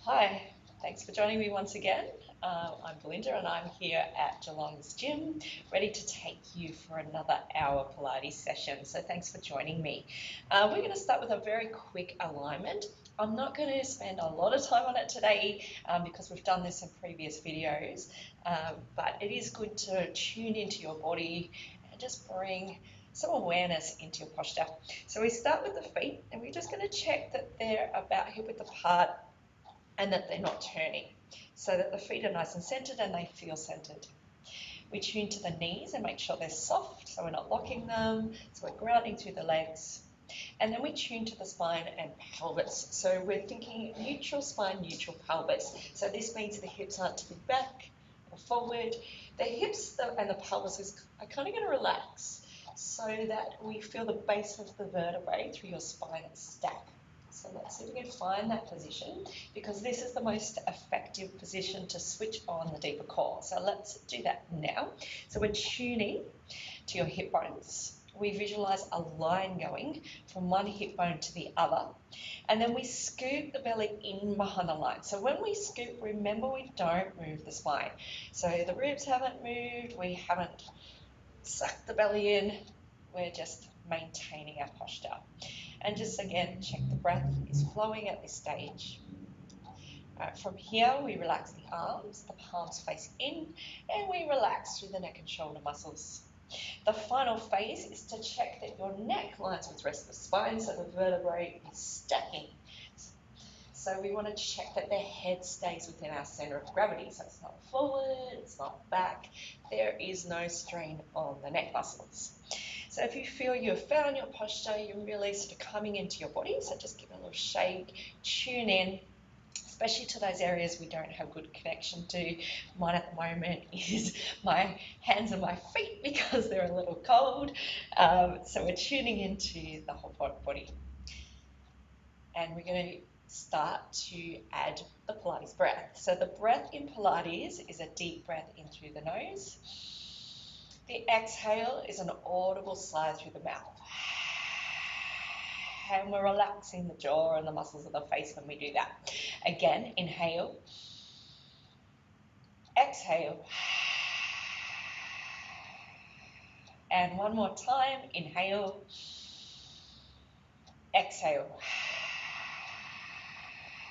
Hi, thanks for joining me once again. I'm Belinda and I'm here at Geelong's gym, ready to take you for another hour Pilates session. So thanks for joining me. We're going to start with a very quick alignment. I'm not going to spend a lot of time on it today because we've done this in previous videos, but it is good to tune into your body and just bring some awareness into your posture. So we start with the feet and we're just going to check that they're about hip width apart and that they're not turning, so that the feet are nice and centered and they feel centered. We tune to the knees and make sure they're soft, so we're not locking them, so we're grounding through the legs. And then we tune to the spine and pelvis. So we're thinking neutral spine, neutral pelvis. So this means the hips aren't to be back or forward. The hips and the pelvis are kind of going to relax so that we feel the base of the vertebrae through your spine stack. So let's see if we can find that position, because this is the most effective position to switch on the deeper core. So let's do that now. So we're tuning to your hip bones. We visualize a line going from one hip bone to the other, and then we scoop the belly in behind the line. So when we scoop, remember we don't move the spine. So the ribs haven't moved, we haven't sucked the belly in, we're just maintaining our posture. And just again, check the breath is flowing at this stage. From here, we relax the arms, the palms face in, and we relax through the neck and shoulder muscles. The final phase is to check that your neck lines with the rest of the spine, so the vertebrae is stacking. So we want to check that the head stays within our center of gravity, so it's not forward, it's not back, there is no strain on the neck muscles. So if you feel you've found your posture, you're really sort of coming into your body, so just give it a little shake, tune in, especially to those areas we don't have good connection to. Mine at the moment is my hands and my feet because they're a little cold. So we're tuning into the whole body. And we're going to start to add the Pilates breath. So the breath in Pilates is a deep breath in through the nose. The exhale is an audible sigh through the mouth. And we're relaxing the jaw and the muscles of the face when we do that. Again, inhale. Exhale. And one more time, inhale. Exhale.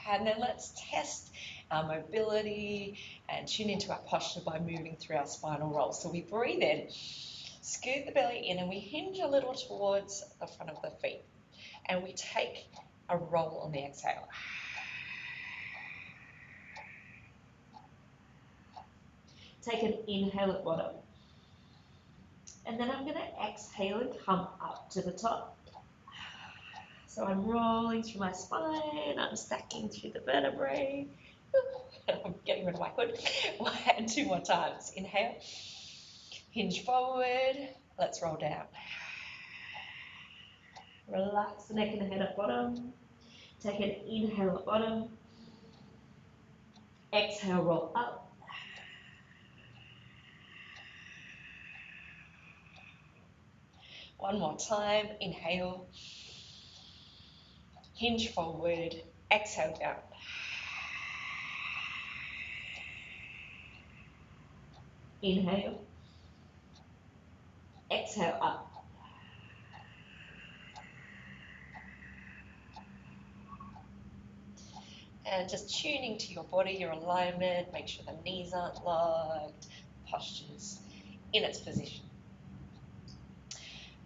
And then let's test our mobility and tune into our posture by moving through our spinal roll. So we breathe in, scoot the belly in, and we hinge a little towards the front of the feet. And we take a roll on the exhale. Take an inhale at bottom. And then I'm going to exhale and come up to the top. So I'm rolling through my spine, I'm stacking through the vertebrae. I'm getting rid of my hood. And two more times. Inhale, hinge forward, let's roll down. Relax the neck and the head at bottom. Take an inhale at bottom. Exhale, roll up. One more time. Inhale. Hinge forward. Exhale down. Inhale. Exhale up. And just tuning to your body, your alignment, make sure the knees aren't locked, posture's in its position.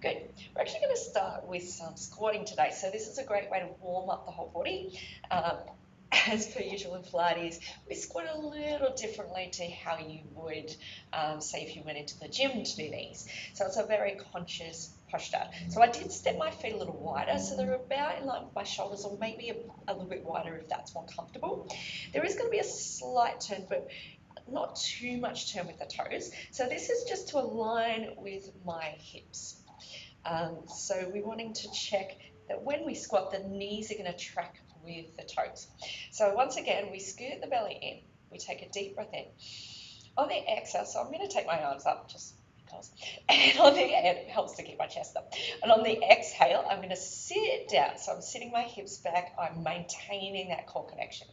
Good. We're actually going to start with some squatting today. So this is a great way to warm up the whole body. As per usual in Pilates, we squat a little differently to how you would say if you went into the gym to do these. So it's a very conscious posture. So I did step my feet a little wider, so they're about in line with my shoulders, or maybe a little bit wider if that's more comfortable. There is going to be a slight turn, but not too much turn with the toes. So this is just to align with my hips. So we're wanting to check that when we squat, the knees are going to track with the toes. So once again, we scoot the belly in. We take a deep breath in. On the exhale, so I'm going to take my arms up just because. And on the it helps to keep my chest up. And on the exhale, I'm going to sit down. So I'm sitting my hips back. I'm maintaining that core connection.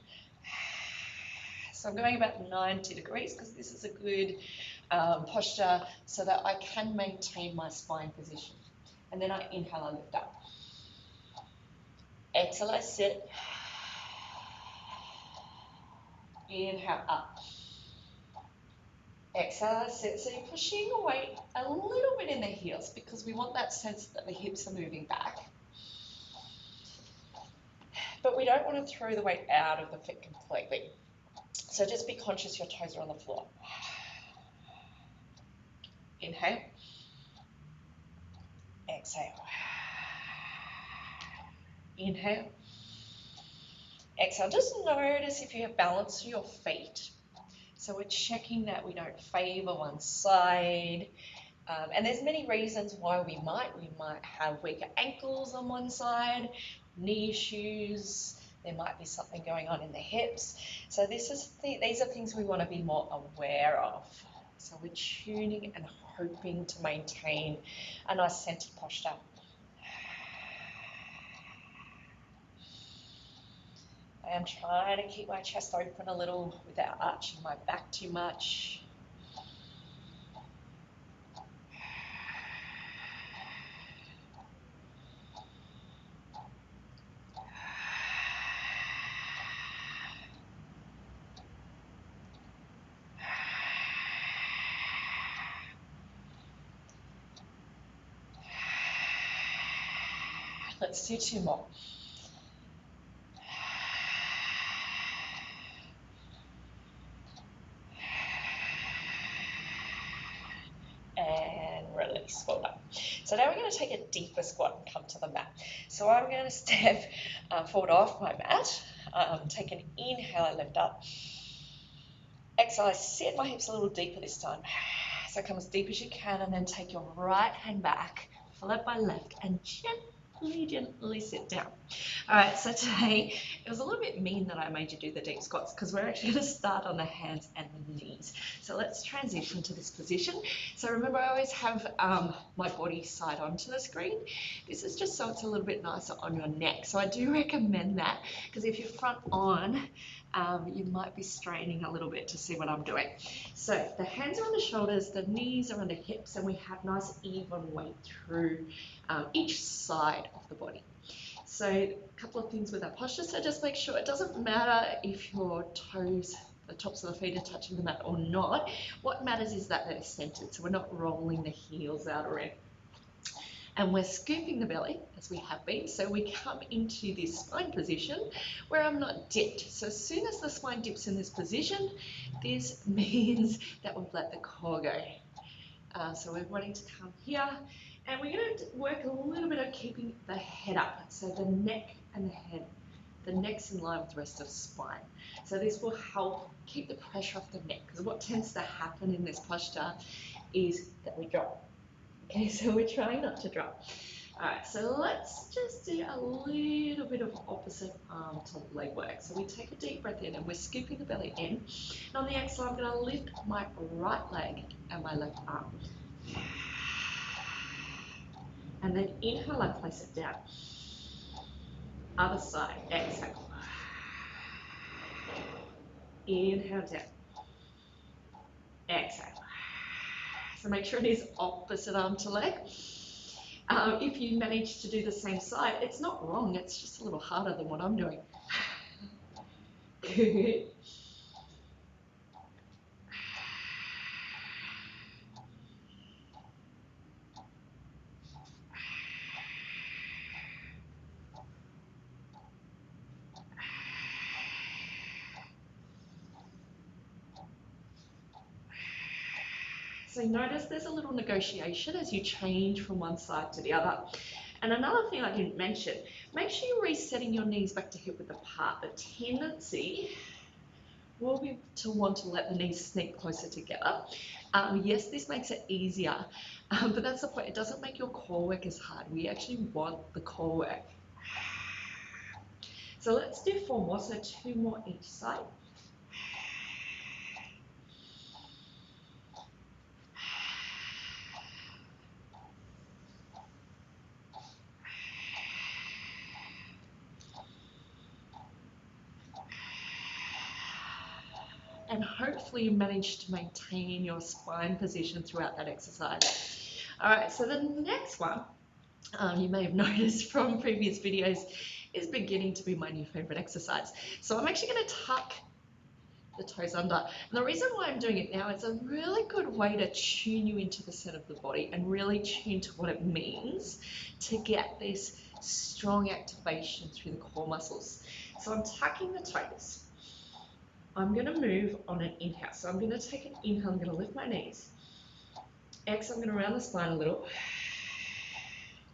So I'm going about 90 degrees because this is a good posture so that I can maintain my spine position. And then I inhale, I lift up. Exhale, I sit. Inhale, up. Exhale, I sit. So you're pushing your weight a little bit in the heels because we want that sense that the hips are moving back. But we don't want to throw the weight out of the foot completely. So just be conscious your toes are on the floor. Inhale. Exhale. Inhale. Exhale. Just notice if you have balance to your feet. So we're checking that we don't favor one side. And there's many reasons why we might have weaker ankles on one side, knee issues, there might be something going on in the hips. So these are things we want to be more aware of. So we're tuning and hoping to maintain a nice centered posture. I am trying to keep my chest open a little without arching my back too much. Let's do 2 more. And release, well done. So now we're going to take a deeper squat and come to the mat. So I'm going to step forward off my mat, take an inhale, I lift up. Exhale, I sit my hips a little deeper this time. So come as deep as you can and then take your right hand back, followed by left, and gently sit down. All right, so today it was a little bit mean that I made you do the deep squats because we're actually going to start on the hands and the knees. So let's transition to this position. So remember, I always have my body side onto the screen. This is just so it's a little bit nicer on your neck. So I do recommend that because if you're front on, you might be straining a little bit to see what I'm doing. So the hands are on the shoulders, the knees are on the hips, and we have nice even weight through each side of the body. So a couple of things with our posture. So just make sure it doesn't matter if your toes, the tops of the feet are touching the mat or not. What matters is that they're centered. So we're not rolling the heels out or in. And we're scooping the belly as we have been. So we come into this spine position where I'm not dipped. So as soon as the spine dips in this position, this means that we've let the core go. So we're wanting to come here, and we're going to work a little bit of keeping the head up. So the neck and the head, the neck's in line with the rest of the spine. So this will help keep the pressure off the neck, because what tends to happen in this posture is that we drop. Okay, so we're trying not to drop. All right, so let's just do a little bit of opposite arm to leg work. So we take a deep breath in and we're scooping the belly in. And on the exhale, I'm going to lift my right leg and my left arm. And then inhale, I place it down. Other side, exhale. Inhale down. Exhale. So make sure it is opposite arm to leg. If you manage to do the same side, it's not wrong, it's just a little harder than what I'm doing. Good. So notice there's a little negotiation as you change from one side to the other. And another thing I didn't mention, make sure you're resetting your knees back to hip width apart. The tendency will be to want to let the knees sneak closer together. Yes, this makes it easier, but that's the point. It doesn't make your core work as hard. We actually want the core work. So let's do 4 more, so 2 more each side. and hopefully you manage to maintain your spine position throughout that exercise. All right, so the next one, you may have noticed from previous videos, is beginning to be my new favorite exercise. So I'm actually going to tuck the toes under. And the reason why I'm doing it now, it's a really good way to tune you into the center of the body and really tune to what it means to get this strong activation through the core muscles. So I'm tucking the toes. I'm going to move on an inhale. So I'm going to take an inhale, I'm going to lift my knees. Exhale, I'm going to round the spine a little.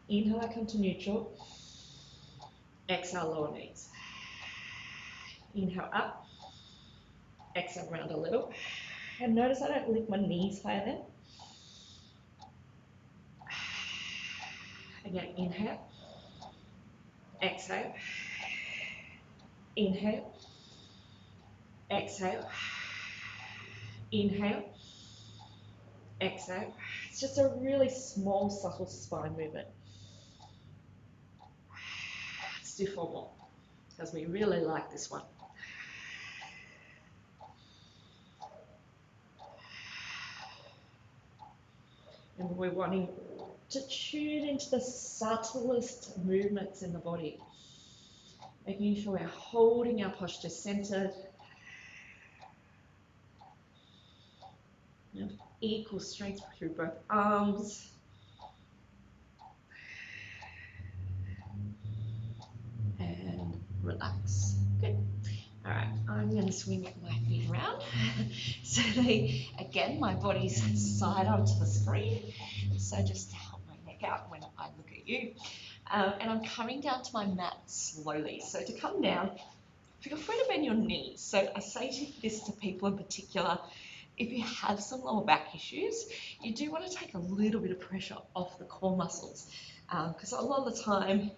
Inhale, I come to neutral. Exhale, lower knees. Inhale, up. Exhale, round a little. And notice I don't lift my knees higher then. Again, inhale. Exhale. Inhale. Exhale. Inhale. Exhale. It's just a really small, subtle spine movement. Let's do 4 more, because we really like this one. And we're wanting to tune into the subtlest movements in the body, making sure we're holding our posture centered. And equal strength through both arms. And relax. Good. All right, I'm going to swing my feet around. So again, my body's side onto the screen. So just to help my neck out when I look at you. And I'm coming down to my mat slowly. So to come down, feel free to bend your knees. So I say this to people in particular, if you have some lower back issues, you do want to take a little bit of pressure off the core muscles, because a lot of the time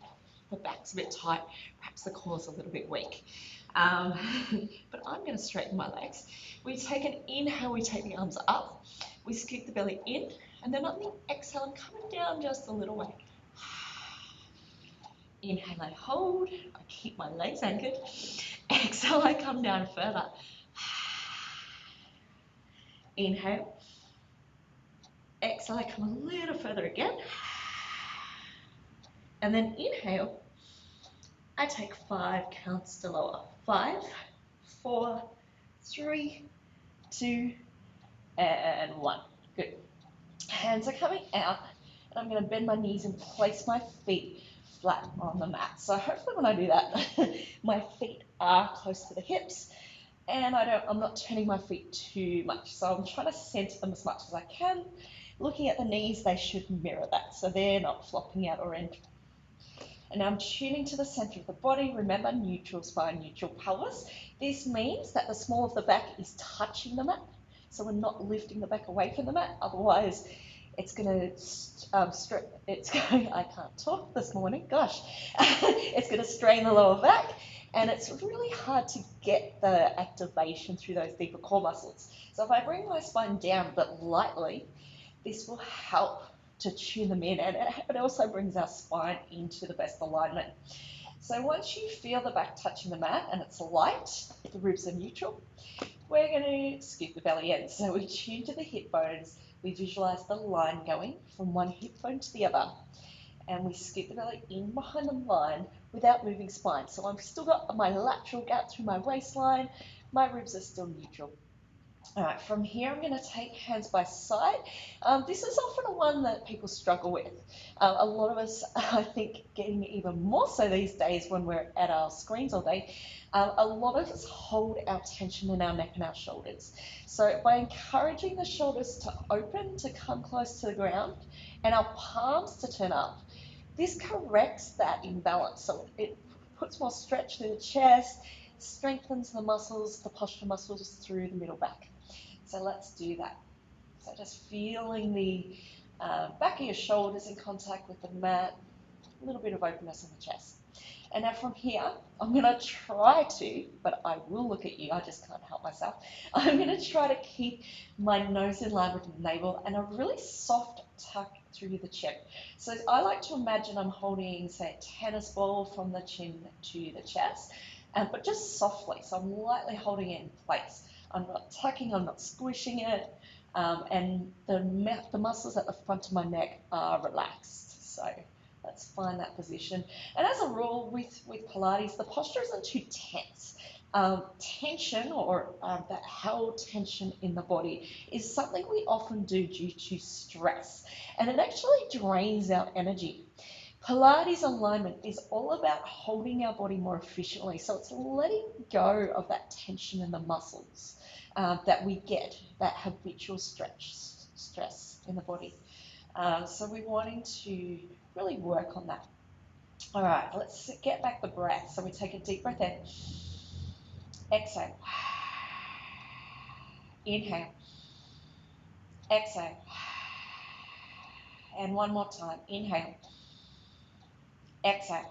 the back's a bit tight, perhaps the core's a little bit weak. But I'm going to straighten my legs. We take an inhale, we take the arms up, we scoop the belly in, and then on the exhale, I'm coming down just a little way. Inhale, I hold, I keep my legs anchored. Exhale, I come down further. Inhale. Exhale, I come a little further again. And then inhale, I take 5 counts to lower. 5, 4, 3, 2, and 1. Good. Hands are coming out, and I'm going to bend my knees and place my feet flat on the mat. So hopefully when I do that, my feet are close to the hips, and I'm not turning my feet too much. So I'm trying to center them as much as I can. Looking at the knees, they should mirror that, so they're not flopping out or in. And now I'm tuning to the center of the body. Remember, neutral spine, neutral pelvis. This means that the small of the back is touching the mat, so we're not lifting the back away from the mat. Otherwise, it's going to I can't talk this morning, gosh. It's going to strain the lower back, and it's really hard to get the activation through those deeper core muscles. So if I bring my spine down but lightly, this will help to tune them in, and it also brings our spine into the best alignment. So once you feel the back touching the mat and it's light, the ribs are neutral, we're going to scoop the belly in. So we tune to the hip bones, we visualize the line going from one hip bone to the other, and we scoop the belly in behind the line without moving spine. So I've still got my lateral gap through my waistline, my ribs are still neutral. All right, from here, I'm going to take hands by side. This is often a one that people struggle with. A lot of us, I think, getting even more so these days when we're at our screens all day, a lot of us hold our tension in our neck and our shoulders. So by encouraging the shoulders to open, to come close to the ground, and our palms to turn up, this corrects that imbalance. So it puts more stretch through the chest, strengthens the muscles, the posture muscles through the middle back. So let's do that. So just feeling the back of your shoulders in contact with the mat, a little bit of openness in the chest. And now from here, I'm going to try to, but I will look at you, I just can't help myself. I'm going to try to keep my nose in line with the navel and a really soft tuck through the chin. So I like to imagine I'm holding, say, a tennis ball from the chin to the chest, but just softly. So I'm lightly holding it in place. I'm not tucking, I'm not squishing it, and the muscles at the front of my neck are relaxed. So let's find that position. And as a rule with Pilates, the posture isn't too tense. Tension or that held tension in the body is something we often do due to stress, and it actually drains our energy. Pilates alignment is all about holding our body more efficiently. So it's letting go of that tension in the muscles that we get, that habitual stress in the body. So we're wanting to really work on that. All right, let's get back the breath. So we take a deep breath in, exhale, inhale, exhale, and one more time, inhale, exhale.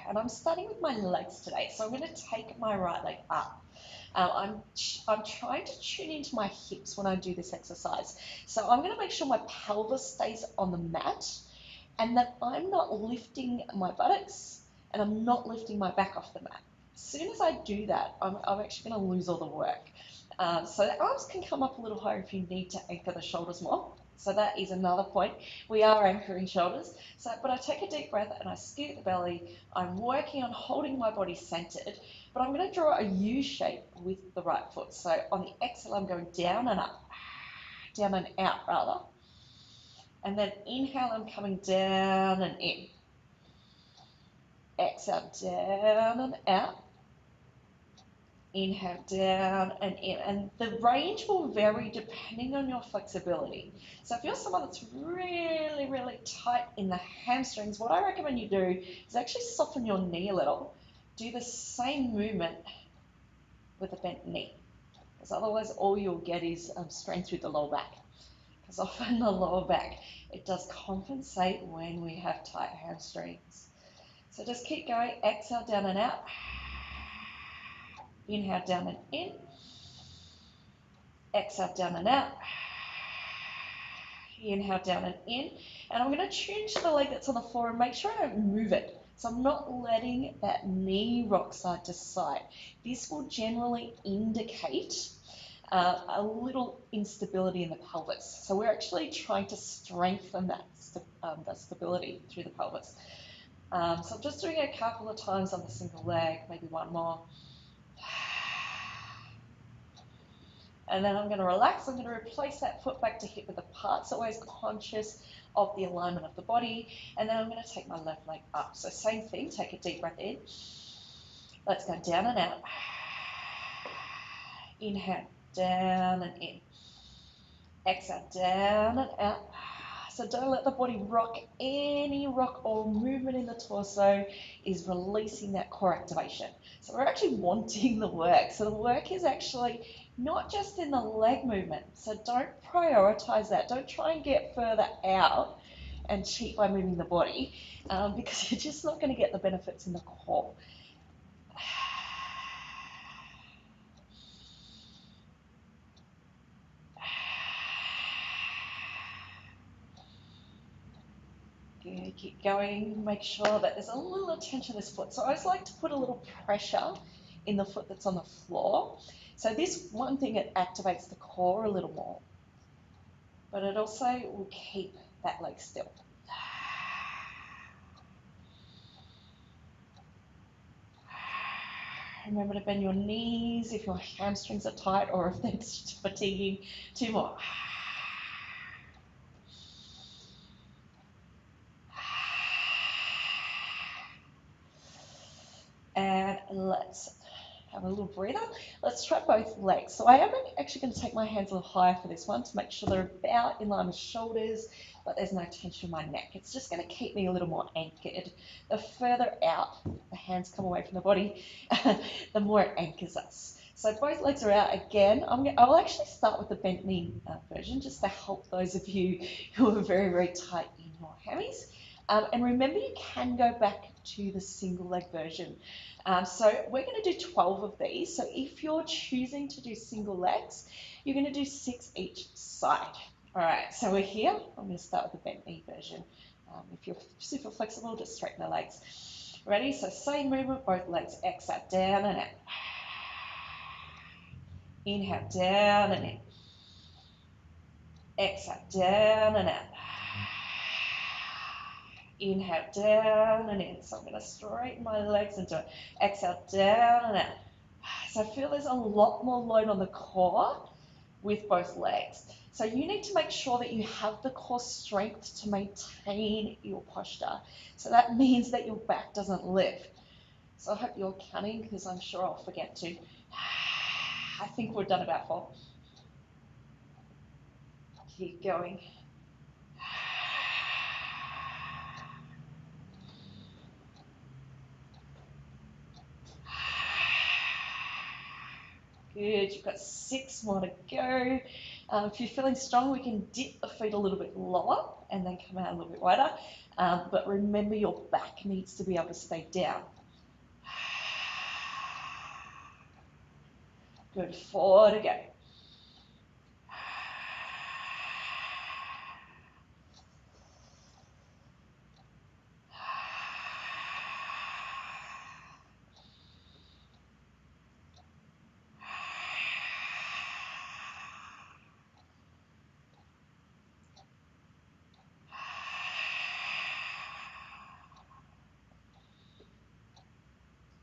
And I'm starting with my legs today, so I'm going to take my right leg up. I'm trying to tune into my hips when I do this exercise. So I'm going to make sure my pelvis stays on the mat and that I'm not lifting my buttocks and I'm not lifting my back off the mat. As soon as I do that, I'm actually going to lose all the work. So the arms can come up a little higher if you need to anchor the shoulders more. So that is another point. We are anchoring shoulders. But I take a deep breath and I scoot the belly. I'm working on holding my body centered, but I'm going to draw a U shape with the right foot. So on the exhale, I'm going down and up, down and out rather. And then inhale, I'm coming down and in. Exhale, down and out. Inhale, down and in. And the range will vary depending on your flexibility. So if you're someone that's really, really tight in the hamstrings, what I recommend you do is actually soften your knee a little. Do the same movement with a bent knee, because otherwise all you'll get is strain through the lower back. Because often the lower back, it does compensate when we have tight hamstrings. So just keep going. Exhale, down and out. Inhale, down and in. Exhale, down and out. Inhale, down and in. And I'm going to tune to the leg that's on the floor and make sure I don't move it. So I'm not letting that knee rock side to side. This will generally indicate a little instability in the pelvis. So we're actually trying to strengthen that stability through the pelvis. So I'm just doing it a couple of times on the single leg, maybe one more. And then I'm going to relax. I'm going to replace that foot back to hip width apart, so always conscious of the alignment of the body. And then I'm going to take my left leg up. So same thing, take a deep breath in. Let's go down and out. Inhale, down and in. Exhale, down and out. So don't let the body rock. Any rock or movement in the torso is releasing that core activation. So we're actually wanting the work. So the work is actually not just in the leg movement. So don't prioritize that. Don't try and get further out and cheat by moving the body because you're just not going to get the benefits in the core. Keep going, make sure that there's a little tension in this foot. So I always like to put a little pressure in the foot that's on the floor. So this one thing, it activates the core a little more, but it also will keep that leg still. Remember to bend your knees if your hamstrings are tight or if they're fatiguing. Two more. And let's have a little breather. Let's try both legs. So I am actually going to take my hands a little higher for this one to make sure they're about in line with shoulders, but there's no tension in my neck. It's just going to keep me a little more anchored. The further out the hands come away from the body, the more it anchors us. So both legs are out again. I'll actually start with the bent knee version just to help those of you who are very, very tight in your hammies. And remember, you can go back to the single leg version. So we're going to do 12 of these. So if you're choosing to do single legs, you're going to do 6 each side. All right, so we're here. I'm going to start with the bent knee version. If you're super flexible, just straighten the legs. Ready? So same movement, both legs. Exhale, down and out. Inhale, down and in. Exhale, down and out. Inhale, down and in. So I'm going to straighten my legs and do it. Exhale, down and out. So I feel there's a lot more load on the core with both legs. So you need to make sure that you have the core strength to maintain your posture. So that means that your back doesn't lift. So I hope you're counting, because I'm sure I'll forget to. I think we've done about 4. Keep going. Good, you've got 6 more to go. If you're feeling strong, we can dip the feet a little bit lower and then come out a little bit wider. But remember, your back needs to be able to stay down. Good, 4 to go.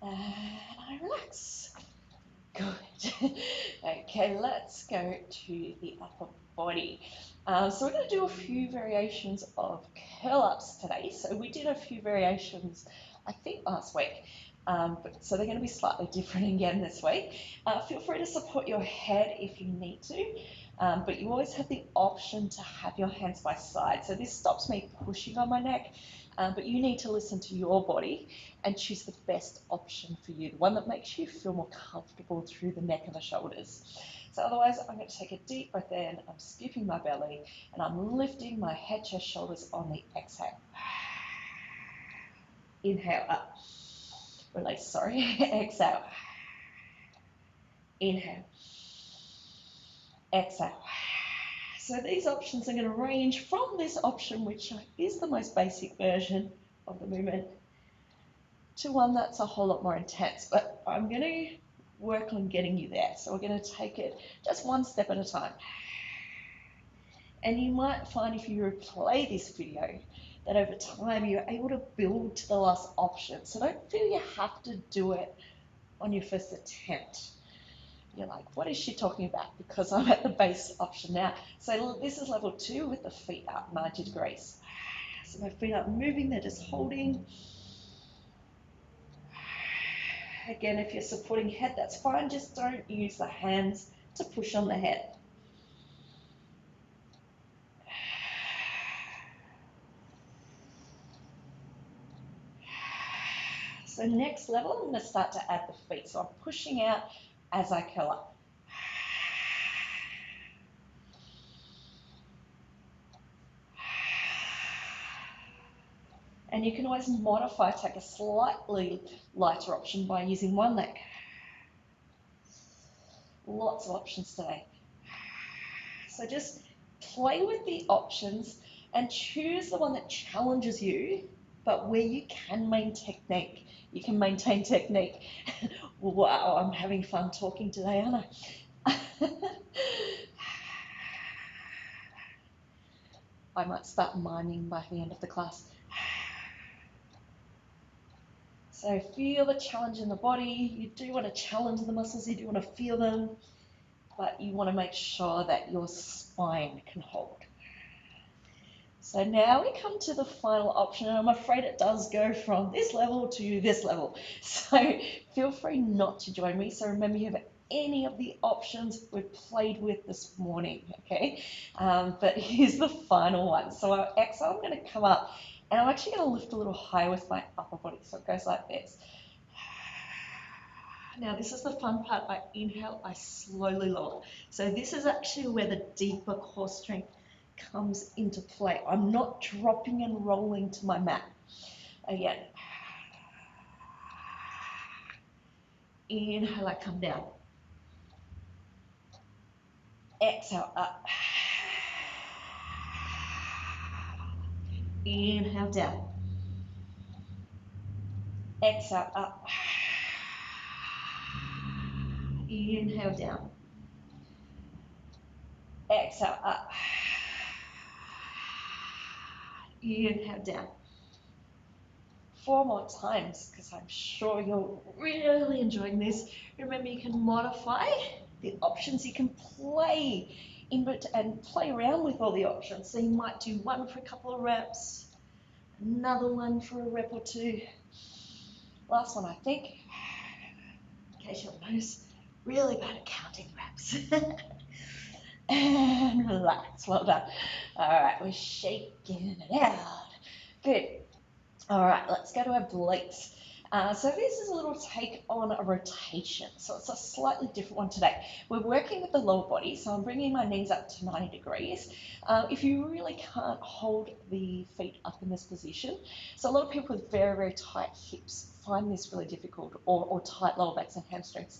And I relax. Good. Okay, let's go to the upper body. So we're going to do a few variations of curl-ups today. So we did a few variations, I think, last week. So they're going to be slightly different again this week. Feel free to support your head if you need to. But you always have the option to have your hands by side. So this stops me pushing on my neck. But you need to listen to your body and choose the best option for you, the one that makes you feel more comfortable through the neck and the shoulders. So otherwise, I'm going to take a deep breath in, I'm scooping my belly, and I'm lifting my head, chest, shoulders on the exhale. Inhale up. Release, sorry. Exhale. Inhale. Exhale. So these options are going to range from this option, which is the most basic version of the movement, to one that's a whole lot more intense. But I'm going to work on getting you there. So we're going to take it just one step at a time. And you might find, if you replay this video, that over time you're able to build to the last option. So don't feel you have to do it on your first attempt. You're like, what is she talking about? Because I'm at the base option now. So this is level 2 with the feet up 90 degrees. So my feet aren't moving, they're just holding. Again, if you're supporting head, that's fine. Just don't use the hands to push on the head. So next level, I'm going to start to add the feet. So I'm pushing out as I curl up. And you can always modify, take a slightly lighter option by using one leg. Lots of options today. So just play with the options and choose the one that challenges you, but where you can maintain technique. You can maintain technique. Wow, I'm having fun talking today, aren't I? I might start miming by the end of the class. So feel the challenge in the body. You do want to challenge the muscles, you do want to feel them, but you want to make sure that your spine can hold. So now we come to the final option, and I'm afraid it does go from this level to this level. So feel free not to join me. So remember, you have any of the options we've played with this morning, okay? But here's the final one. So our exhale, I'm going to come up, and I'm actually going to lift a little higher with my upper body. So it goes like this. Now this is the fun part. I inhale, I slowly lower. So this is actually where the deeper core strength comes into play. I'm not dropping and rolling to my mat. Again. Inhale, I come down. Exhale, up. Inhale, down. Exhale, up. Inhale, down. Exhale, up. Inhale, down. 4 more times, because I'm sure you're really enjoying this. Remember, you can modify the options. You can play and play around with all the options. So you might do one for a couple of reps, another one for a rep or two. Last one, I think, in case you'll notice, really bad at counting reps. And relax, well done. All right, we're shaking it out. Good. All right, let's go to our obliques. So this is a little take on a rotation. So it's a slightly different one today. We're working with the lower body, so I'm bringing my knees up to 90 degrees. If you really can't hold the feet up in this position, so a lot of people with very, very tight hips find this really difficult, or tight lower backs and hamstrings.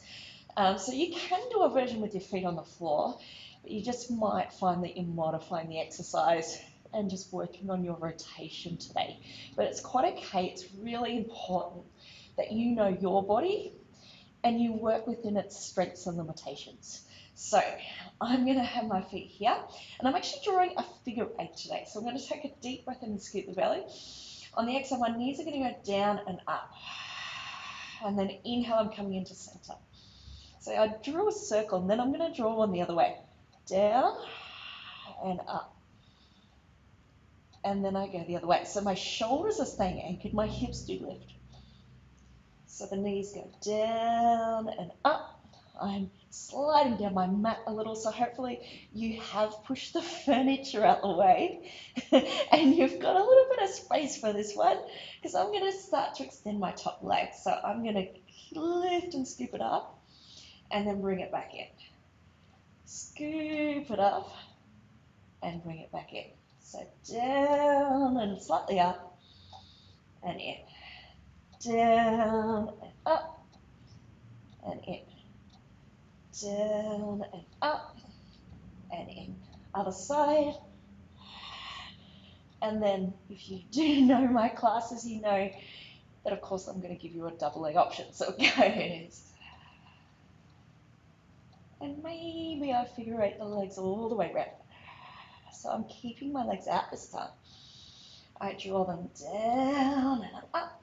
So you can do a version with your feet on the floor, but you just might find that you're modifying the exercise and just working on your rotation today. But it's quite okay. It's really important that you know your body and you work within its strengths and limitations. So I'm going to have my feet here, and I'm actually drawing a figure 8 today. So I'm going to take a deep breath in and scoop the belly. On the exhale, my knees are going to go down and up. And then inhale, I'm coming into center. So I drew a circle, and then I'm going to draw one the other way. Down and up. And then I go the other way. So my shoulders are staying anchored, my hips do lift. So the knees go down and up. I'm sliding down my mat a little, so hopefully you have pushed the furniture out the way and you've got a little bit of space for this one, because I'm going to start to extend my top leg. So I'm going to lift and scoop it up and then bring it back in. Scoop it up and bring it back in. So down and slightly up and in. Down and up and in. Down and up and in. Other side. And then if you do know my classes, you know that of course I'm going to give you a double leg option. So it goes. And maybe I figure 8 the legs all the way around. So I'm keeping my legs out this time. I draw them down and up.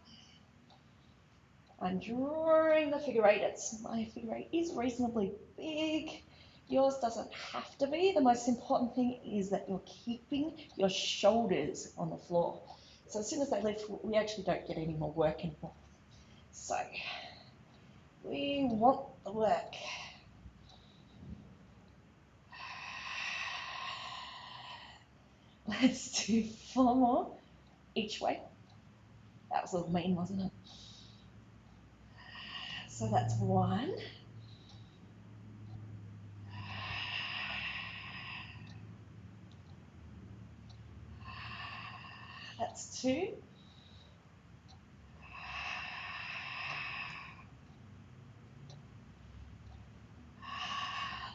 I'm drawing the figure 8. My figure 8 is reasonably big. Yours doesn't have to be. The most important thing is that you're keeping your shoulders on the floor. So as soon as they lift, we actually don't get any more work involved. So we want the work. Let's do 4 more each way. That was a little mean, wasn't it? So that's 1. That's 2.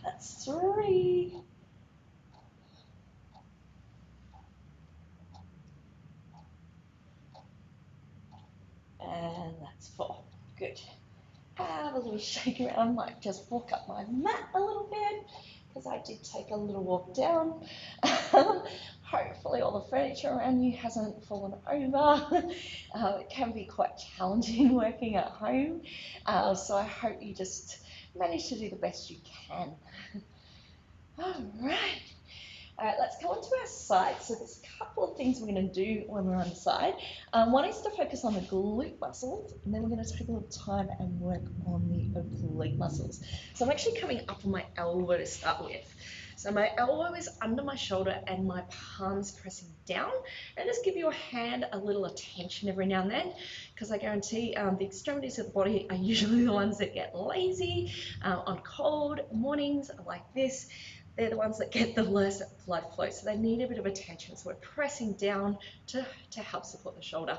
That's 3. And that's 4. Good. Have a little shake around. Might just walk up my mat a little bit, because I did take a little walk down. Hopefully all the furniture around you hasn't fallen over. It can be quite challenging working at home. So I hope you just manage to do the best you can. All right. All right, let's go on to our side. So there's a couple of things we're going to do when we're on the side. One is to focus on the glute muscles, and then we're going to take a little time and work on the oblique muscles. So I'm actually coming up on my elbow to start with. So my elbow is under my shoulder and my palms pressing down. And just give your hand a little attention every now and then, because I guarantee the extremities of the body are usually the ones that get lazy on cold mornings like this. They're the ones that get the less blood flow, so they need a bit of attention. So we're pressing down to help support the shoulder.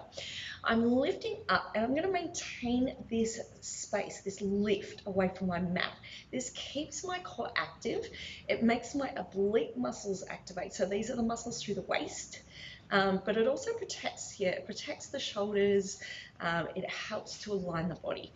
I'm lifting up, and I'm going to maintain this space, this lift away from my mat. This keeps my core active. It makes my oblique muscles activate. So these are the muscles through the waist, but it also protects the shoulders. It helps to align the body.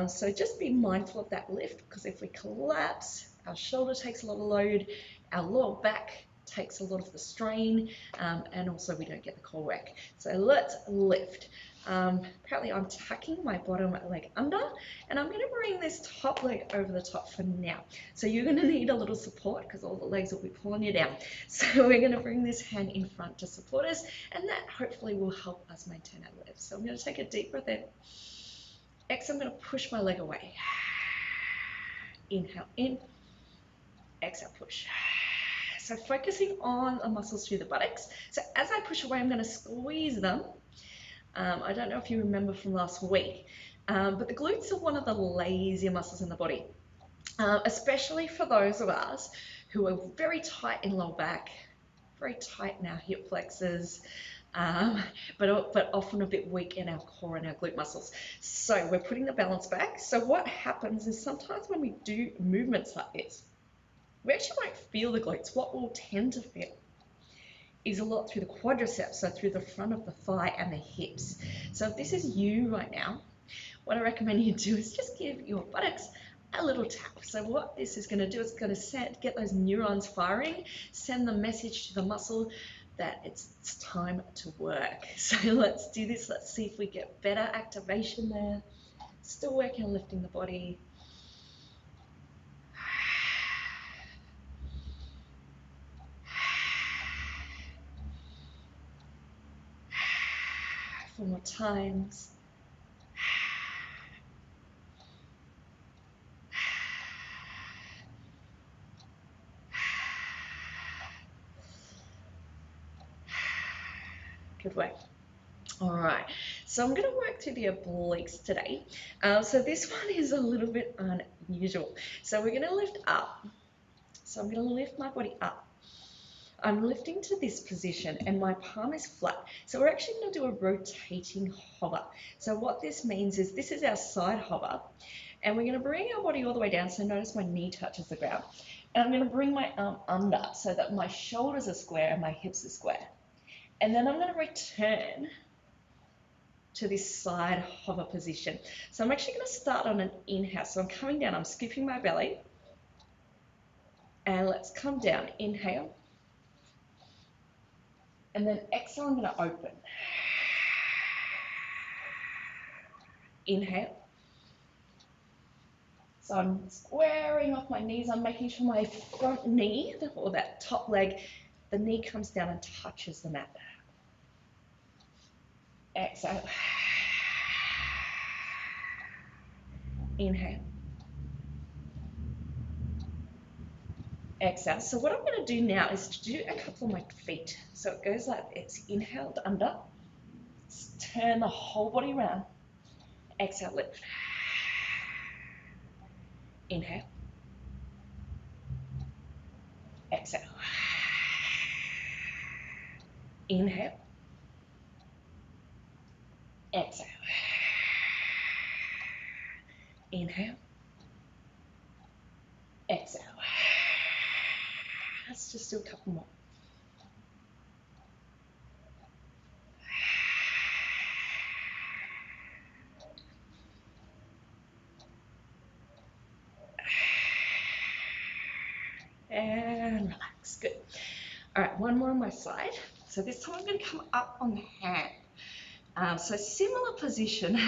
So just be mindful of that lift, because if we collapse, our shoulder takes a lot of load our lower back takes a lot of the strain, and also we don't get the core work. So let's lift. Apparently I'm tucking my bottom leg under, and I'm going to bring this top leg over the top for now. So you're going to need a little support because all the legs will be pulling you down. So we're going to bring this hand in front to support us, and that hopefully will help us maintain our lift. So I'm going to take a deep breath in. Exhale, I'm going to push my leg away. Inhale in, exhale, push. So focusing on the muscles through the buttocks. So as I push away, I'm going to squeeze them. I don't know if you remember from last week, but the glutes are one of the lazier muscles in the body, especially for those of us who are very tight in lower back, very tight in our hip flexors, but often a bit weak in our core and our glute muscles. So we're putting the balance back. So what happens is sometimes when we do movements like this, we actually won't feel the glutes. What we'll tend to feel is a lot through the quadriceps, so through the front of the thigh and the hips. So if this is you right now, what I recommend you do is just give your buttocks a little tap. So what this is going to do is going to get those neurons firing, send the message to the muscle that it's time to work. So let's do this. Let's see if we get better activation there. Still working on lifting the body. Four more times. Good work. All right, so I'm going to work through the obliques today. So this one is a little bit unusual. So we're going to lift up. So I'm going to lift my body up. I'm lifting to this position and my palm is flat. So we're actually going to do a rotating hover. So what this means is this is our side hover, and we're going to bring our body all the way down. So notice my knee touches the ground. And I'm going to bring my arm under so that my shoulders are square and my hips are square. And then I'm going to return to this side hover position. So I'm actually going to start on an inhale. So I'm coming down, I'm scooping my belly. And let's come down, inhale. And then exhale, I'm going to open. Inhale. So I'm squaring off my knees. I'm making sure my front knee, or that top leg, the knee comes down and touches the mat. Exhale. Inhale. Exhale. So what I'm going to do now is to do a couple of my feet. So it goes like this. Inhale under. Turn the whole body around. Exhale, lift. Inhale. Exhale. Inhale. Exhale. Inhale. Exhale. Let's just do a couple more. And relax. Good. All right, one more on my side. So this time I'm going to come up on the hand. So similar position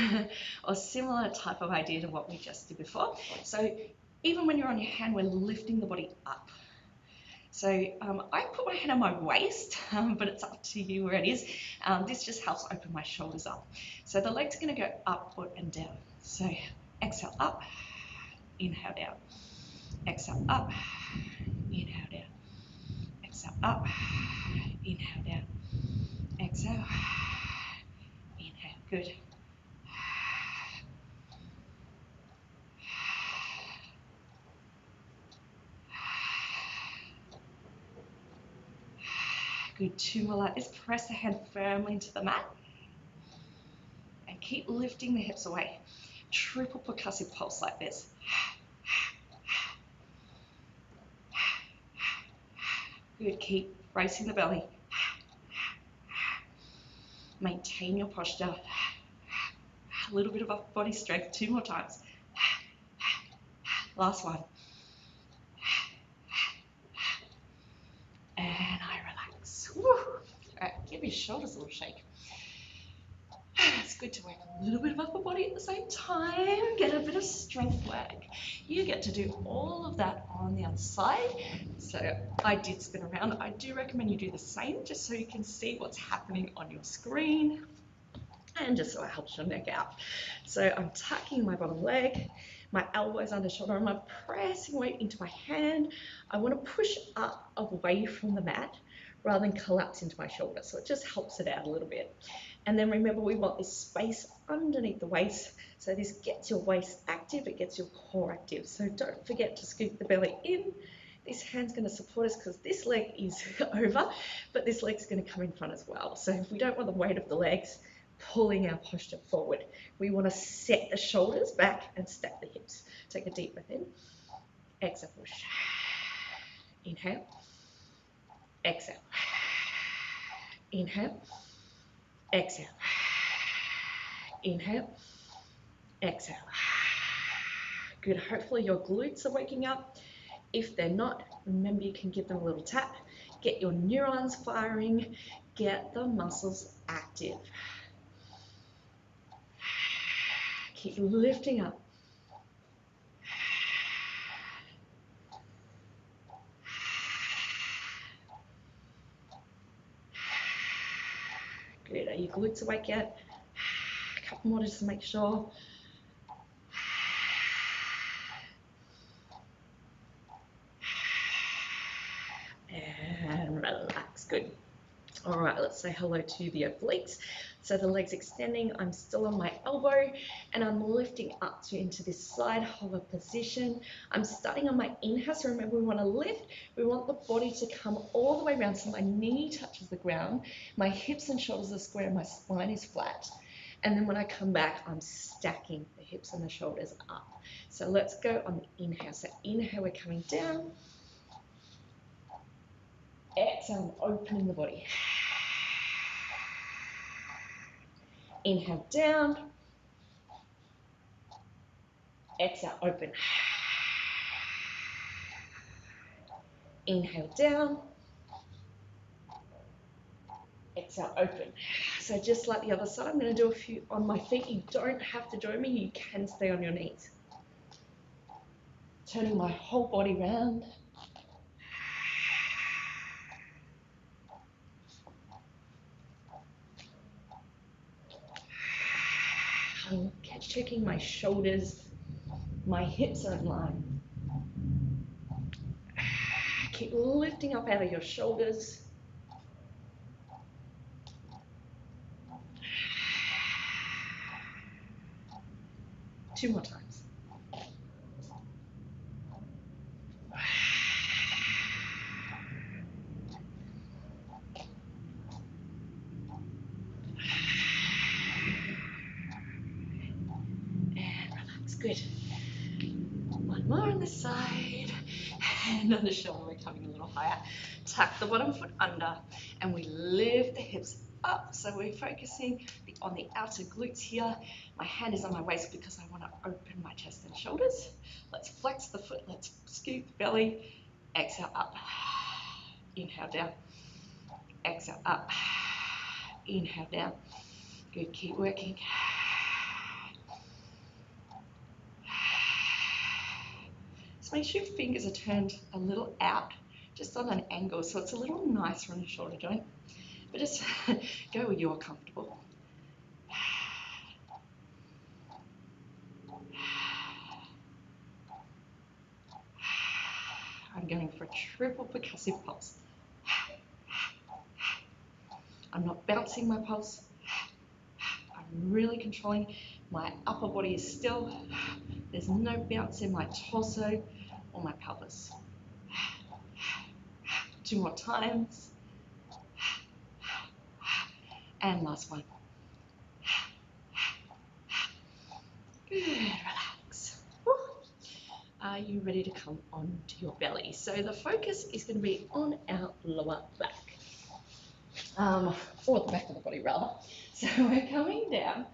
or similar type of idea to what we just did before. So even when you're on your hand, we're lifting the body up. So I put my hand on my waist, but it's up to you where it is. This just helps open my shoulders up. So the legs are going to go upward and down. So exhale up, inhale down. Exhale up, inhale down. Exhale up, inhale down. Exhale, inhale. Good. Good. Two more like this. Press the hand firmly into the mat. And keep lifting the hips away. Triple percussive pulse like this. Good. Keep bracing the belly. Maintain your posture. A little bit of upper body strength. Two more times. Last one. shoulders a little shake. It's good to work a little bit of upper body at the same time, get a bit of strength work. You get to do all of that on the other side. So I did spin around. I do recommend you do the same just so you can see what's happening on your screen and just so it helps your neck out. So I'm tucking my bottom leg, my elbows under shoulder, and I'm pressing weight into my hand. I want to push up away from the mat rather than collapse into my shoulder. So it just helps it out a little bit. And then remember, we want this space underneath the waist. So this gets your waist active, it gets your core active. So don't forget to scoop the belly in. This hand's going to support us because this leg is over, but this leg's going to come in front as well. So if we don't want the weight of the legs pulling our posture forward, we want to set the shoulders back and stack the hips. Take a deep breath in. Exhale, push. Inhale. Exhale. Inhale. Exhale. Inhale. Exhale. Good. Hopefully your glutes are waking up. If they're not, remember you can give them a little tap. Get your neurons firing. Get the muscles active. Keep lifting up. Good. Are your glutes awake yet? A couple more just to make sure. And relax. Good. All right, let's say hello to the obliques. So the legs extending, I'm still on my elbow and I'm lifting up into this side hover position. I'm starting on my inhale, so remember we want to lift. We want the body to come all the way around so my knee touches the ground, my hips and shoulders are square, my spine is flat. And then when I come back, I'm stacking the hips and the shoulders up. So let's go on the inhale. So inhale, we're coming down. Exhale, I'm opening the body. Inhale down. Exhale, open. Inhale down. Exhale, open. So just like the other side, I'm going to do a few on my feet. You don't have to join me. You can stay on your knees. Turning my whole body round. I'm checking my shoulders. My hips are in line. Keep lifting up out of your shoulders. Two more times. And relax. Good. One more on this side. And on the shoulder, we're coming a little higher. Tuck the bottom foot under and we lift the hips up. So we're focusing on the outer glutes here. My hand is on my waist because I want to open my chest and shoulders. Let's flex the foot. Let's scoop the belly. Exhale up. Inhale down. Exhale up. Inhale down. Good. Keep working. So make sure your fingers are turned a little out, just on an angle, so it's a little nicer on the shoulder joint. But just go where you're comfortable. I'm going for a triple percussive pulse. I'm not bouncing my pulse. I'm really controlling. My upper body is still. There's no bounce in my torso or my pelvis. Two more times. And last one. Good, relax. Woo. Are you ready to come onto your belly? So the focus is going to be on our lower back. Or the back of the body rather. So we're coming down.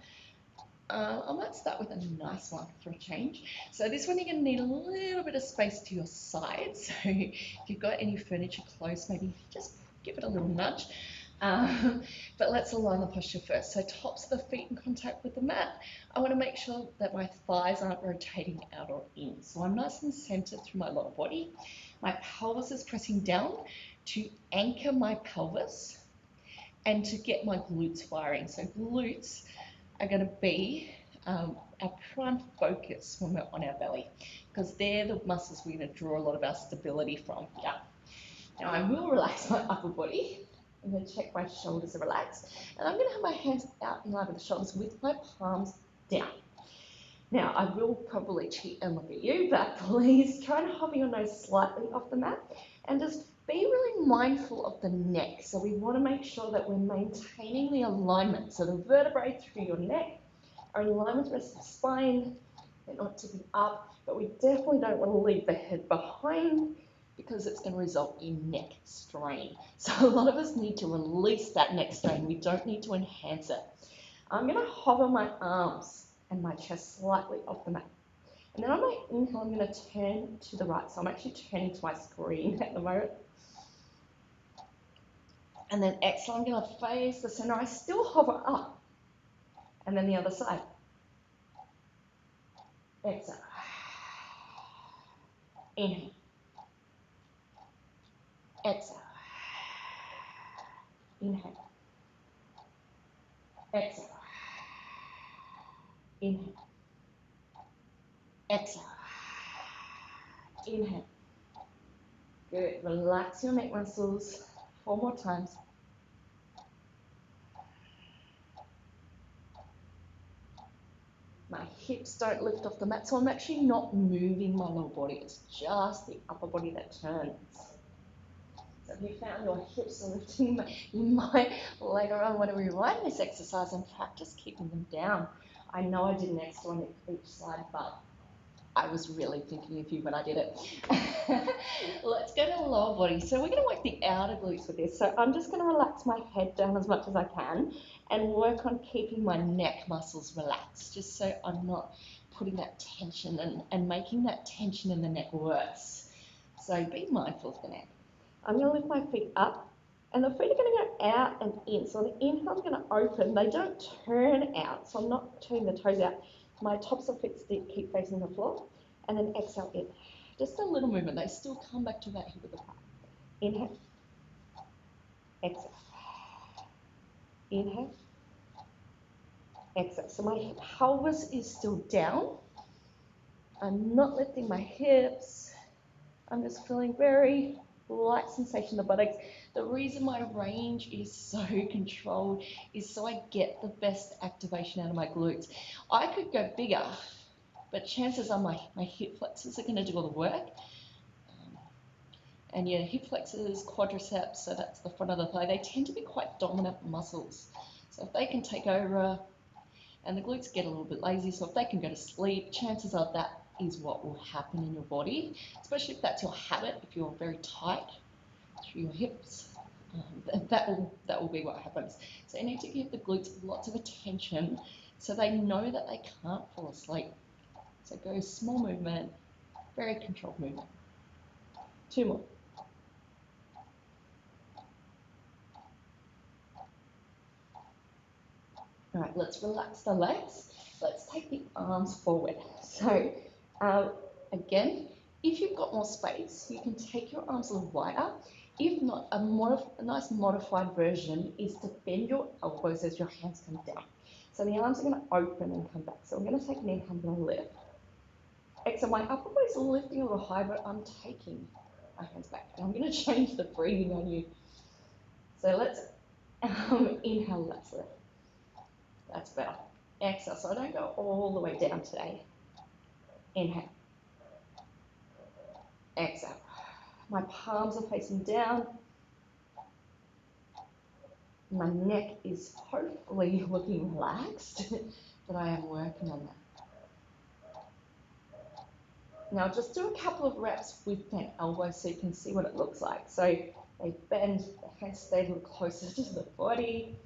I might start with a nice one for a change. So this one you're going to need a little bit of space to your side. So if you've got any furniture close, maybe just give it a little nudge. But let's align the posture first. So tops of the feet in contact with the mat. I want to make sure that my thighs aren't rotating out or in. So I'm nice and centered through my lower body. My pelvis is pressing down to anchor my pelvis and to get my glutes firing. So glutes are going to be our prime focus when we're on our belly, because they're the muscles we're going to draw a lot of our stability from. Yeah. Now I will relax my upper body. I'm going to check my shoulders are relaxed, and I'm going to have my hands out in line with the shoulders with my palms down. Now I will probably cheat and look at you, but please try and hover your nose slightly off the mat and just be really mindful of the neck. So we want to make sure that we're maintaining the alignment. So the vertebrae through your neck are in line with the rest of the spine. They're not tipping up, but we definitely don't want to leave the head behind, because it's going to result in neck strain. So a lot of us need to release that neck strain. We don't need to enhance it. I'm going to hover my arms and my chest slightly off the mat. And then on my inhale, I'm going to turn to the right. So I'm actually turning to my screen at the moment. And then exhale, I'm going to face the center. I still hover up. And then the other side. Exhale. Inhale. Exhale. Inhale. Exhale. Inhale. Exhale. Inhale. Good. Relax your neck muscles. 4 more times. My hips don't lift off the mat, so I'm actually not moving my lower body. It's just the upper body that turns. So if you found your hips are lifting, you might later on want to rewind this exercise and practice keeping them down. I know I did an extra on each side, but I was really thinking of you when I did it. Let's go to the lower body. So we're going to work the outer glutes with this. So I'm just going to relax my head down as much as I can and work on keeping my neck muscles relaxed, just so I'm not putting that tension and making that tension in the neck worse. So be mindful of the neck. I'm going to lift my feet up, and the feet are going to go out and in. So on the inhale, I'm going to open. They don't turn out, so I'm not turning the toes out. My tops of feet keep facing the floor, and then exhale in. Just a little movement. They still come back to that hip width apart. Inhale. Exhale. Inhale. Exhale. So my pelvis is still down. I'm not lifting my hips. I'm just feeling very light sensation in the buttocks. The reason my range is so controlled is so I get the best activation out of my glutes. I could go bigger, but chances are my hip flexors are going to do all the work. And your hip flexors, quadriceps, so that's the front of the thigh, they tend to be quite dominant muscles. So if they can take over, and the glutes get a little bit lazy, so if they can go to sleep, chances are that is what will happen in your body, especially if that's your habit. If you're very tight through your hips, that will be what happens. So you need to give the glutes lots of attention so they know that they can't fall asleep. So go small movement, very controlled movement. 2 more. All right, let's relax the legs. Let's take the arms forward. So again, if you've got more space, you can take your arms a little wider. If not, a nice modified version is to bend your elbows as your hands come down. So the arms are going to open and come back. So I'm going to take an inhale, I'm going to lift. Exhale, my upper body's lifting a little high, but I'm taking my hands back. And I'm going to change the breathing on you. So let's inhale, let's lift. That's better. Exhale, so I don't go all the way down today. Inhale. Exhale. My palms are facing down. My neck is hopefully looking relaxed, but I am working on that. Now just do a couple of reps with that elbow so you can see what it looks like. So they bend, the hands stay a little closer to the body.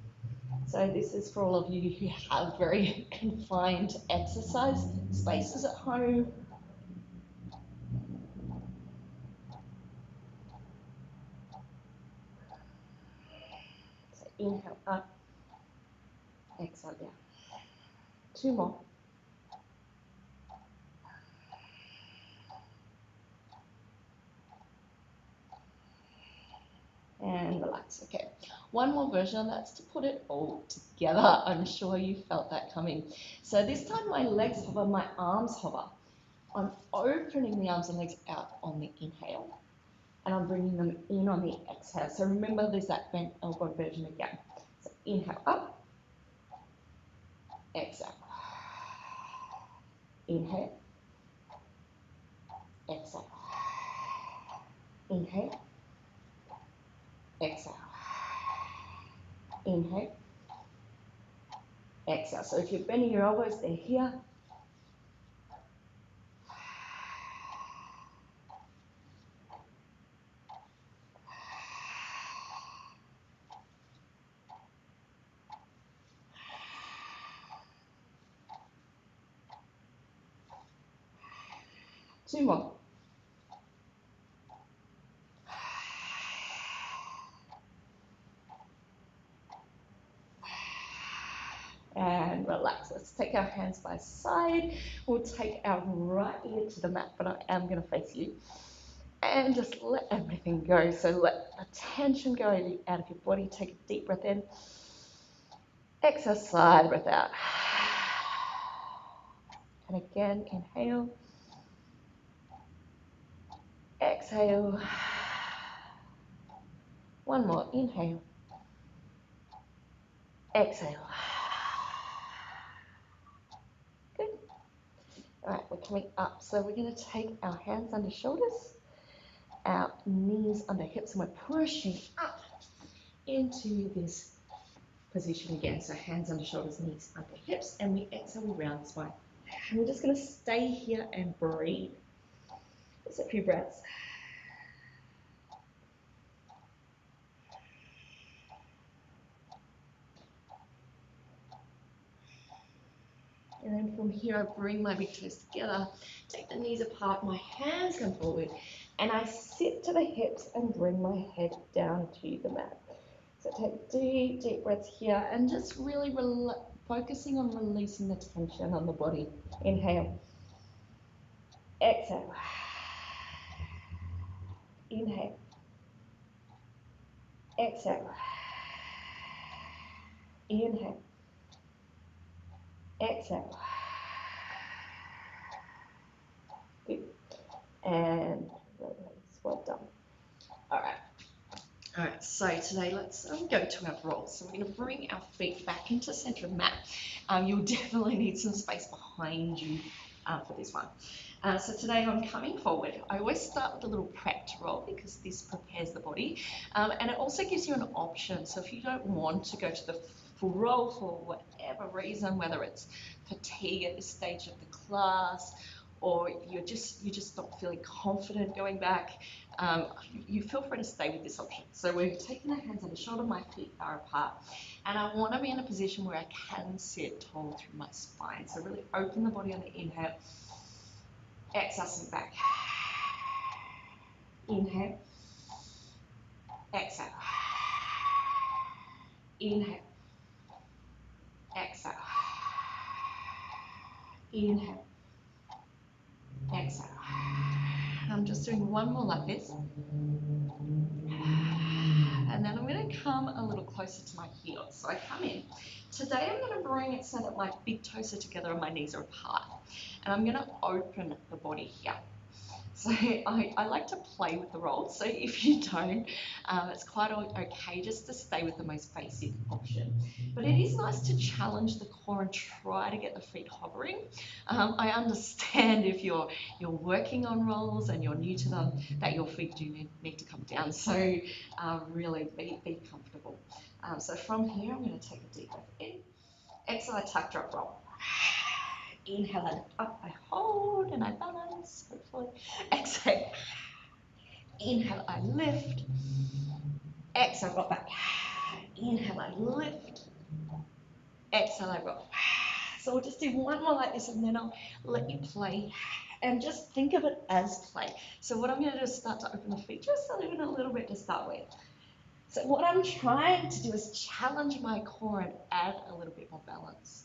So this is for all of you who have very confined exercise spaces at home. So Inhale up, exhale down. 2 more. And relax. Okay, one more version, that's to put it all together. I'm sure you felt that coming. So this time my legs hover, my arms hover. I'm opening the arms and legs out on the inhale, and I'm bringing them in on the exhale. So remember, there's that bent elbow version again. So inhale up, exhale. Inhale, exhale. Inhale, exhale. Inhale, exhale. So if you're bending your elbows, they're here. Two more. And relax. Let's take our hands by side. We'll take our right ear to the mat, but I am going to face you. And just let everything go. So let the tension go out of your body. Take a deep breath in. Exhale, side breath out. And again, inhale. Exhale. One more. Inhale. Exhale. Good. All right, we're coming up. So we're going to take our hands under shoulders, our knees under hips, and we're pushing up into this position again. So hands under shoulders, knees under hips, and we exhale, we round the spine. And we're just going to stay here and breathe. Just a few breaths. And then from here, I bring my big toes together, take the knees apart, my hands come forward, and I sit to the hips and bring my head down to the mat. So take deep, deep breaths here, and just really focusing on releasing the tension on the body. Inhale. Exhale. Inhale. Exhale. Inhale. Exhale. Good. And release. Well done. All right. All right, so today let's go to our rolls. So we're going to bring our feet back into center of mat. You'll definitely need some space behind you for this one. So today I'm coming forward. I always start with a little prepped roll because this prepares the body, and it also gives you an option. So if you don't want to go to the full roll for whatever reason, whether it's fatigue at this stage of the class, or you're just not feeling confident going back, you feel free to stay with this option. So we're taking our hands on the shoulder, my feet are apart, and I want to be in a position where I can sit tall through my spine. So really open the body on the inhale, exhale, sink back. Inhale, exhale. Inhale, exhale. Inhale, exhale. I'm just doing one more like this. And then I'm going to come a little closer to my heels. So I come in. Today I'm going to bring it so that my big toes are together and my knees are apart. And I'm going to open the body here. So I like to play with the rolls. So if you don't, it's quite okay just to stay with the most basic option. But it is nice to challenge the core and try to get the feet hovering. I understand if you're working on rolls and you're new to them, that your feet do need to come down. So really be comfortable. So from here, I'm going to take a deep breath in. Exhale, I tuck, drop, roll. Inhale and up, I hold and I balance, hopefully. Exhale. Inhale, I lift. Exhale, rock back. Inhale, I lift. Exhale, I rock. So we'll just do one more like this and then I'll let you play. And just think of it as play. So what I'm going to do is start to open the feet just a little bit to start with. So what I'm trying to do is challenge my core and add a little bit more balance.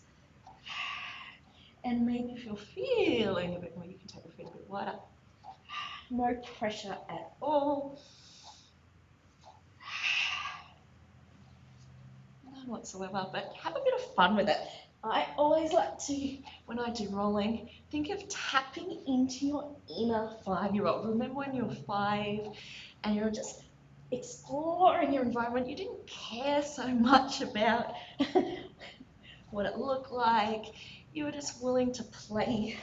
And maybe if you're feeling a bit more, you can take the feet a bit wider. No pressure at all. None whatsoever, but have a bit of fun with it. I always like to, when I do rolling, think of tapping into your inner 5-year-old. Remember when you were 5 and you're just exploring your environment, you didn't care so much about what it looked like, you were just willing to play,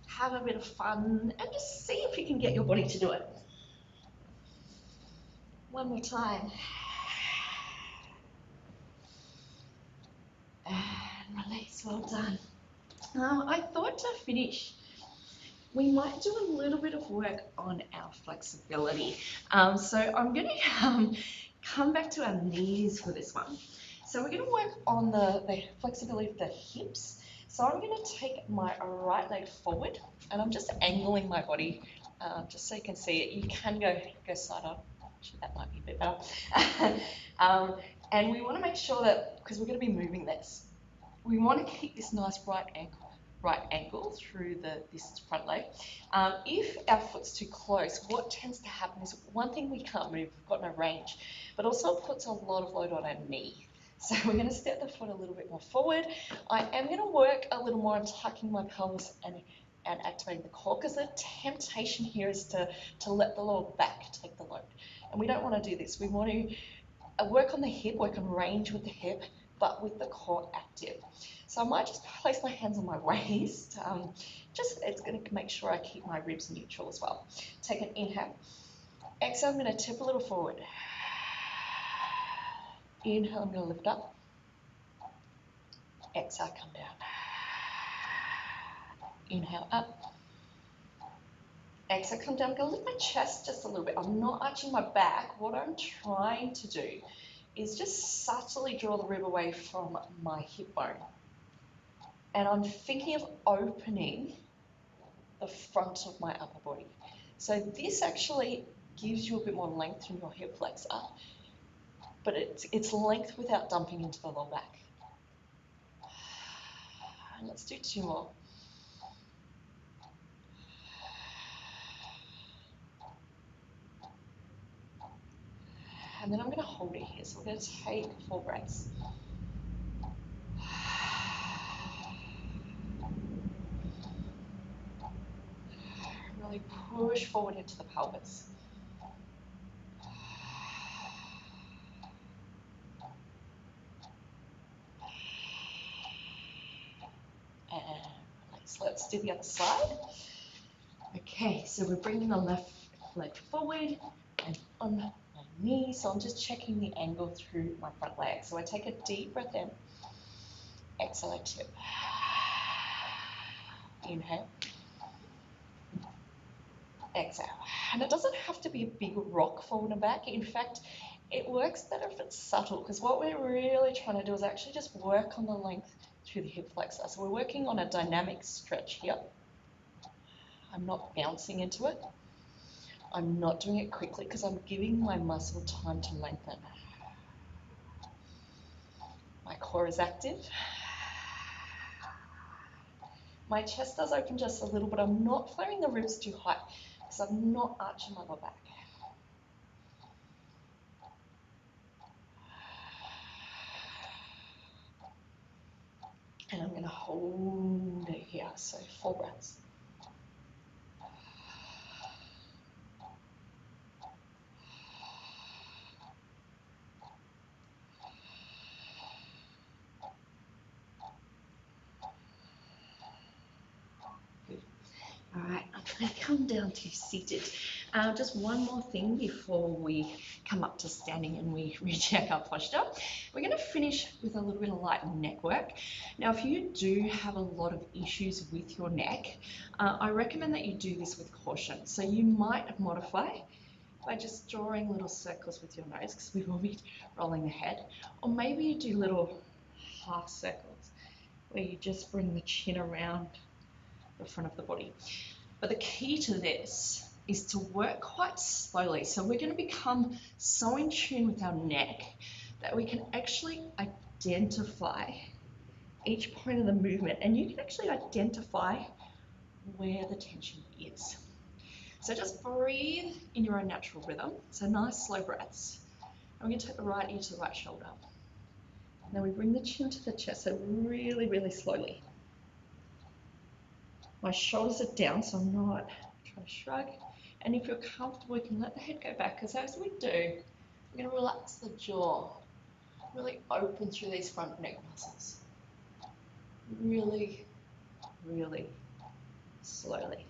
have a bit of fun, and just see if you can get your body to do it. One more time. And release, well done. I thought to finish, we might do a little bit of work on our flexibility. So I'm going to come back to our knees for this one. So we're going to work on the flexibility of the hips. So I'm going to take my right leg forward, and I'm just angling my body, just so you can see it. You can go side on. Actually, that might be a bit better. And we want to make sure that, because we're going to be moving this, we want to keep this nice right angle through this front leg. If our foot's too close, what tends to happen is, one thing, we can't move, we've got no range, but also it puts a lot of load on our knee. So we're going to step the foot a little bit more forward. I am going to work a little more on tucking my pelvis and activating the core, because the temptation here is to let the lower back take the load. And we don't want to do this. We want to work on the hip, work on range with the hip, but with the core active. So I might just place my hands on my waist. It's going to make sure I keep my ribs neutral as well. Take an inhale. Exhale, I'm going to tip a little forward. Inhale, I'm going to lift up. Exhale, come down. Inhale, up. Exhale, come down. I'm going to lift my chest just a little bit. I'm not arching my back. What I'm trying to do is just subtly draw the rib away from my hip bone. And I'm thinking of opening the front of my upper body. So this actually gives you a bit more length in your hip flexor, but it's length without dumping into the lower back. And let's do 2 more. And then I'm going to hold it here. So we're going to take 4 breaths. Really push forward into the pelvis. And release. Let's do the other side. Okay, so we're bringing the left leg forward and on my knee. So I'm just checking the angle through my front leg. So I take a deep breath in. Exhale, I tip. Inhale. Exhale. And it doesn't have to be a big rock forward and back. In fact, it works better if it's subtle, because what we're really trying to do is actually just work on the length through the hip flexor. So we're working on a dynamic stretch here. I'm not bouncing into it. I'm not doing it quickly, because I'm giving my muscle time to lengthen. My core is active. My chest does open just a little, but I'm not flaring the ribs too high, because I'm not arching my lower back. And I'm going to hold it here, so 4 breaths. Good. All right, I'm going to come down to seated. Just one more thing before we come up to standing and we recheck our posture. We're going to finish with a little bit of light neck work. Now, if you do have a lot of issues with your neck, I recommend that you do this with caution. So you might modify by just drawing little circles with your nose, because we will be rolling the head. Or maybe you do little half circles where you just bring the chin around the front of the body. But the key to this is to work quite slowly. So we're going to become so in tune with our neck that we can actually identify each point of the movement, and you can actually identify where the tension is. So just breathe in your own natural rhythm. So nice slow breaths. And we're going to take the right ear to the right shoulder. Now we bring the chin to the chest, so really, really slowly. My shoulders are down, so I'm not trying to shrug. And if you're comfortable, you can let the head go back, because as we do, we're going to relax the jaw, really open through these front neck muscles. Really, really slowly.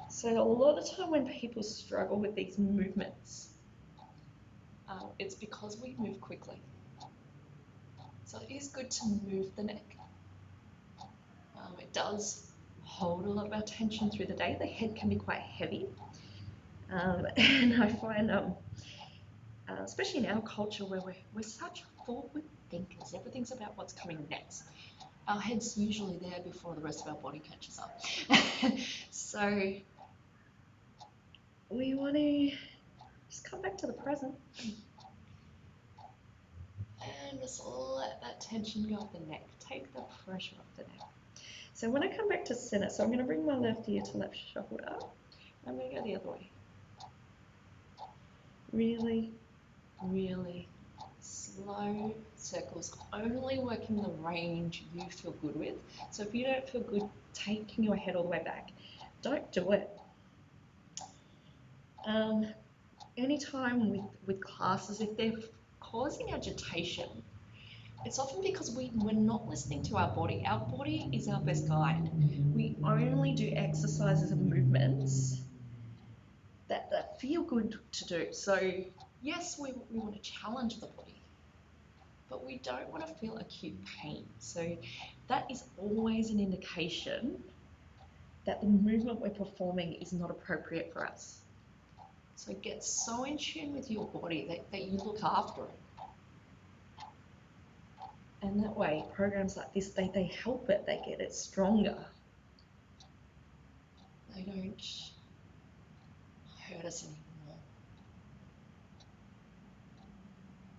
So a lot of the time when people struggle with these movements, it's because we move quickly. So it is good to move the neck. It does hold a lot of our tension through the day. The head can be quite heavy. And I find, especially in our culture where we're such forward thinkers, everything's about what's coming next. Our head's usually there before the rest of our body catches up. So we want to just come back to the present and just let that tension go off the neck. Take the pressure off the neck. So when I come back to center, so I'm going to bring my left ear to left shoulder. I'm going to go the other way. Really, really slow circles, only working the range you feel good with. So if you don't feel good taking your head all the way back, don't do it. Anytime with classes, if they're causing agitation, it's often because we're not listening to our body. Our body is our best guide. We only do exercises and movements that feel good to do. So yes, we want to challenge the body, but we don't want to feel acute pain. So that is always an indication that the movement we're performing is not appropriate for us. So get so in tune with your body that you look after it. And that way, programs like this, they help it, they get it stronger. They don't hurt us anymore.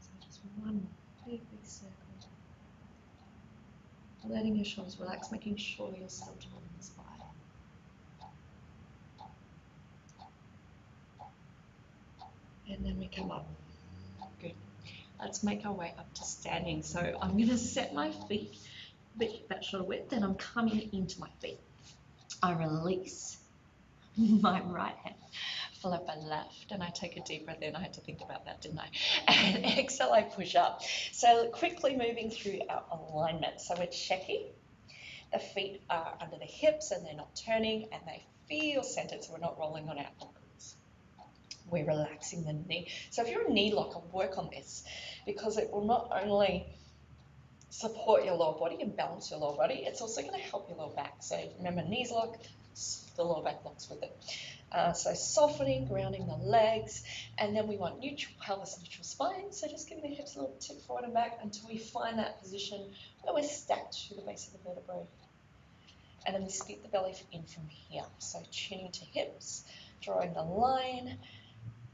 So just one more big circle. Letting your shoulders relax, making sure you're still tall in the spine. And then we come up. Good. Let's make our way up to standing. So I'm going to set my feet a bit that shoulder width, and I'm coming into my feet. I release my right hand, flip my left, and I take a deep breath in. I had to think about that, didn't I? And exhale, I push up. So quickly moving through our alignment. So we're checking. The feet are under the hips and they're not turning, and they feel centered, so we're not rolling on our ankles. We're relaxing the knee. So if you're a knee lock, I'll work on this, because it will not only support your lower body and balance your lower body, it's also going to help your lower back. So remember, knees lock, the lower back locks with it. So softening, grounding the legs, and then we want neutral pelvis, neutral spine. So just giving the hips a little tip forward and back until we find that position where we're stacked through the base of the vertebrae. And then we split the belly in from here. So tuning to hips, drawing the line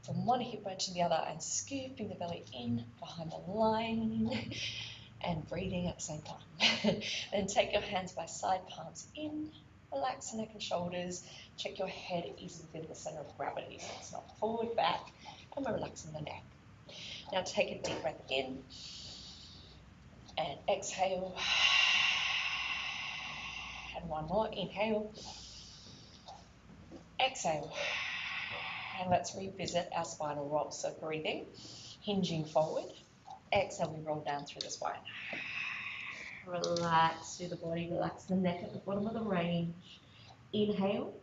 from one hip bone to the other, and scooping the belly in behind the line, and breathing at the same time. Then take your hands by side, palms in, relax the neck and shoulders. Check your head is within the center of gravity, so it's not forward, back, and we're relaxing the neck. Now take a deep breath in, and exhale. And one more, inhale, exhale. And let's revisit our spinal roll. So breathing, hinging forward. Exhale, we roll down through the spine. Relax through the body, relax the neck at the bottom of the range. Inhale.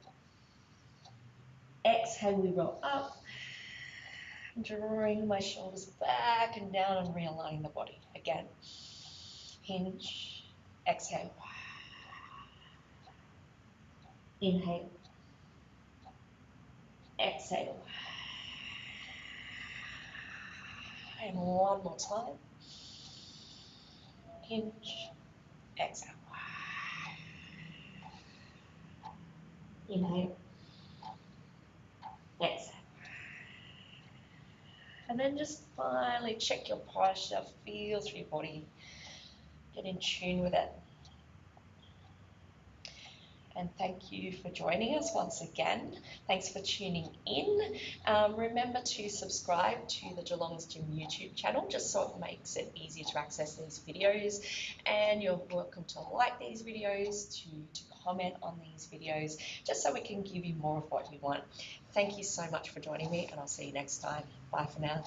Exhale, we roll up. Drawing my shoulders back and down and realigning the body. Again, hinge, exhale. Inhale. Exhale. And one more time. Hinge, exhale. Inhale. Exhale. And then just finally check your posture, feel through your body, get in tune with it. And thank you for joining us once again. Thanks for tuning in. Remember to subscribe to the Geelong's Gym YouTube channel, just so it makes it easier to access these videos. And you're welcome to like these videos, to comment on these videos, just so we can give you more of what you want. Thank you so much for joining me, and I'll see you next time. Bye for now.